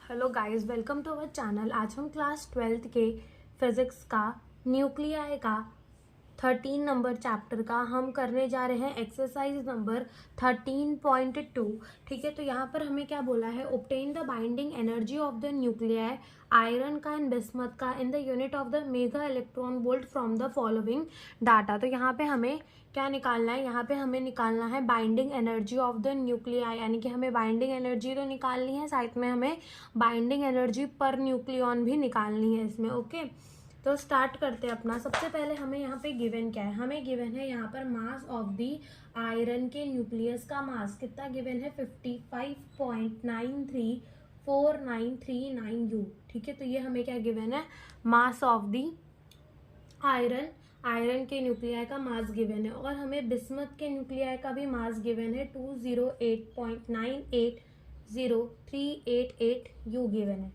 Hello guys, welcome to our channel. आज हम class 12th के फिजिक्स का न्यूक्लियाई का 13 नंबर चैप्टर का हम करने जा रहे हैं एक्सरसाइज नंबर 13.2। ठीक है, तो यहाँ पर हमें क्या बोला है, obtain the binding energy of the nuclei iron का एंड बिस्मथ का in the unit of the mega electron volt from the following data. तो यहाँ पे हमें क्या निकालना है, यहाँ पे हमें निकालना है binding energy of the nuclei, यानी कि हमें बाइंडिंग एनर्जी तो निकालनी है, साथ में हमें बाइंडिंग एनर्जी पर न्यूक्लियन भी निकालनी है इसमें। ओके, तो स्टार्ट करते हैं अपना। सबसे पहले हमें यहाँ पे गिवन क्या है, हमें गिवन है यहाँ पर मास ऑफ दी आयरन के न्यूक्लियस का मास कितना गिवन है, 55.934939 यू। ठीक है, तो ये हमें क्या गिवन है, मास ऑफ दी आयरन के न्यूक्लियाई का मास गिवन है। और हमें बिस्मथ के न्यूक्लियाई का भी मास गिवन है 208.980388 यू गिवन है।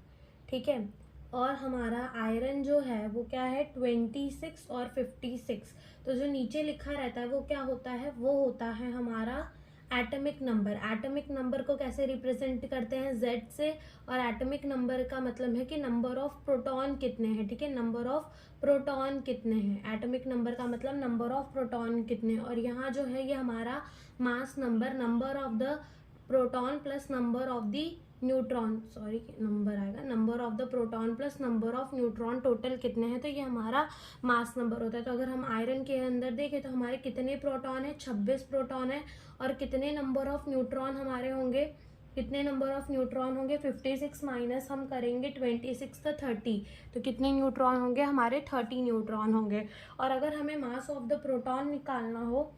ठीक है, और हमारा आयरन जो है वो क्या है 26 और 56। तो जो नीचे लिखा रहता है वो क्या होता है, वो होता है हमारा एटॉमिक नंबर। एटॉमिक नंबर को कैसे रिप्रेजेंट करते हैं, Z से, और एटॉमिक नंबर का मतलब है कि नंबर ऑफ प्रोटॉन कितने हैं। ठीक है, नंबर ऑफ प्रोटॉन कितने हैं, एटॉमिक नंबर का मतलब नंबर ऑफ प्रोटॉन कितने हैं। और यहाँ जो है ये हमारा mass number, number of the proton plus number of the neutron, sorry number आएगा, number of the proton plus number of neutron total कितने हैं, तो ये हमारा मास नंबर होता है। तो अगर हम आयरन के अंदर देखें तो हमारे कितने प्रोटॉन है, 26 प्रोटॉन है। और कितने नंबर ऑफ न्यूट्रॉन हमारे होंगे, कितने नंबर ऑफ न्यूट्रॉन होंगे, 56 माइनस हम करेंगे 26 का 30, तो कितने न्यूट्रॉन होंगे हमारे, 30 न्यूट्रॉन होंगे। और अगर हमें मास ऑफ द प्रोटॉन निकालना हो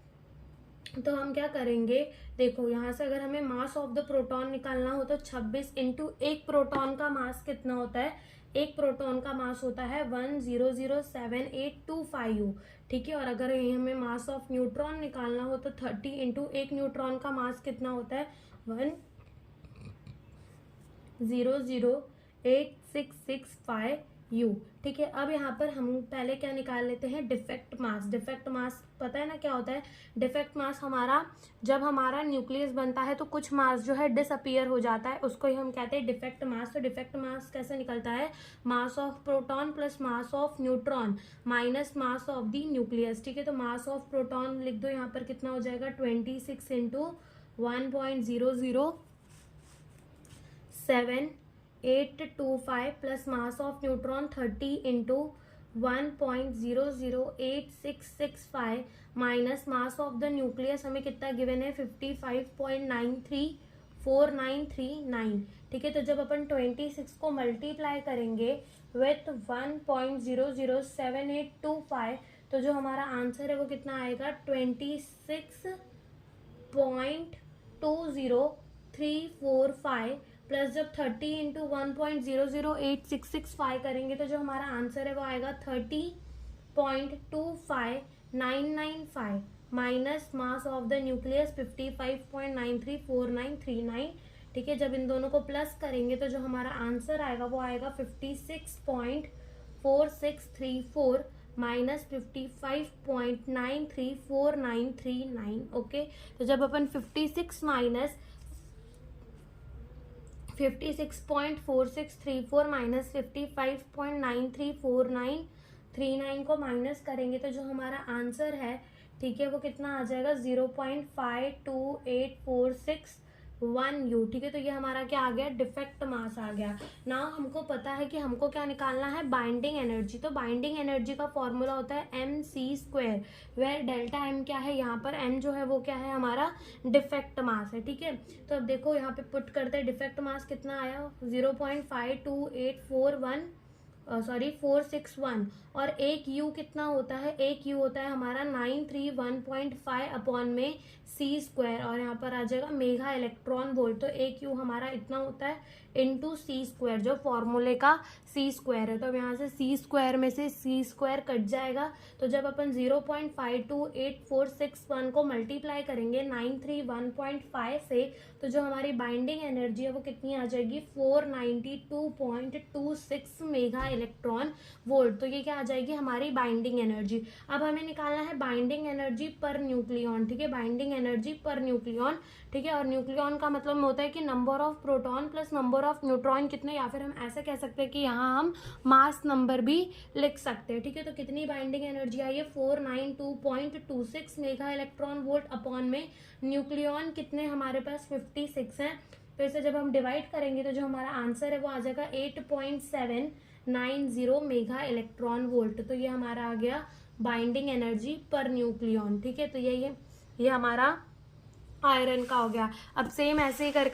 तो हम क्या करेंगे, देखो यहाँ से अगर हमें मास ऑफ द प्रोटॉन निकालना हो तो 26 इंटू एक प्रोटॉन का मास कितना होता है, एक प्रोटॉन का मास होता है 100782 यू। ठीक है, और अगर हमें मास ऑफ न्यूट्रॉन निकालना हो तो 30 इंटू एक न्यूट्रॉन का मास कितना होता है 100866 यू। ठीक है, अब यहाँ पर हम पहले क्या निकाल लेते हैं, डिफेक्ट मास। डिफेक्ट मास पता है ना क्या होता है, डिफेक्ट मास हमारा, जब हमारा न्यूक्लियस बनता है तो कुछ मास जो है डिसअपियर हो जाता है, उसको ही हम कहते हैं डिफेक्ट मास। तो डिफेक्ट मास कैसे निकलता है, mass of proton plus mass of neutron minus mass of the nucleus. ठीक है, तो मास ऑफ प्रोटॉन लिख दो यहाँ पर कितना हो जाएगा, 26 into 1.007825 plus mass of neutron 30 into 1.008665 minus mass of the nucleus हमें कितना गिवन है 55.934939। ठीक है, तो जब अपन 26 को मल्टीप्लाई करेंगे विथ 1.007825 तो जो हमारा आंसर है वो कितना आएगा 26.20345 प्लस जब 30 इंटू 1.008665 करेंगे तो जो हमारा आंसर है वो आएगा 30.25995 minus mass of the nucleus 55.934939। ठीक है, जब इन दोनों को प्लस करेंगे तो जो हमारा आंसर आएगा वो आएगा 56.4634 माइनस 55.934939। ओके, तो जब अपन 56 माइनस 56.4634 माइनस 55.934939 को माइनस करेंगे तो जो हमारा आंसर है, ठीक है, वो कितना आ जाएगा 0.528461 यू। ठीक है, तो ये हमारा क्या आ गया, डिफेक्ट मास आ गया ना। हमको पता है कि हमको क्या निकालना है, बाइंडिंग एनर्जी। तो बाइंडिंग एनर्जी का फॉर्मूला होता है mc², वेयर डेल्टा m क्या है, यहाँ पर m जो है वो क्या है, हमारा डिफेक्ट मास है। ठीक है, तो अब देखो यहाँ पे पुट करते हैं, डिफेक्ट मास कितना आया 461। और एक यू कितना होता है, एक यू होता है हमारा 931.5 अपॉन में c², और यहाँ पर आ जाएगा मेगा इलेक्ट्रॉन वोल्ट। तो एक यू हमारा इतना होता है इंटू c², जो फॉर्मूले का c² है। तो अब यहाँ से c² में से c² कट जाएगा, तो जब अपन 0.528461 को मल्टीप्लाई करेंगे 931.5 से तो जो हमारी बाइंडिंग एनर्जी है वो कितनी आ जाएगी 492.26 मेगा इलेक्ट्रॉन वोल्ट। तो ये क्या आ जाएगी हमारी बाइंडिंग एनर्जी। अब हमें निकालना है बाइंडिंग एनर्जी पर न्यूक्लियन। ठीक है, बाइंडिंग एनर्जी पर न्यूक्लियन ठीक है। और न्यूक्लियॉन का मतलब होता है कि number of proton plus number of neutron कितने, या फिर हम ऐसे कह सकते हैं कि यहाँ हम मास नंबर भी लिख सकते हैं, ठीक है। तो कितनी बाइंडिंग एनर्जी आई है 492.26 मेगा इलेक्ट्रॉन वोल्ट अपॉन में न्यूक्लियॉन कितने हमारे पास 56 हैं। तो इसे जब हम डिवाइड करेंगे तो जो हमारा आंसर है वो आ जाएगा 8.790 मेगा इलेक्ट्रॉन वोल्ट। तो ये हमारा आ गया बाइंडिंग एनर्जी पर न्यूक्लियॉन, ठीक है। तो ये हमारा आयरन का हो गया। अब सेम ऐसे ही कर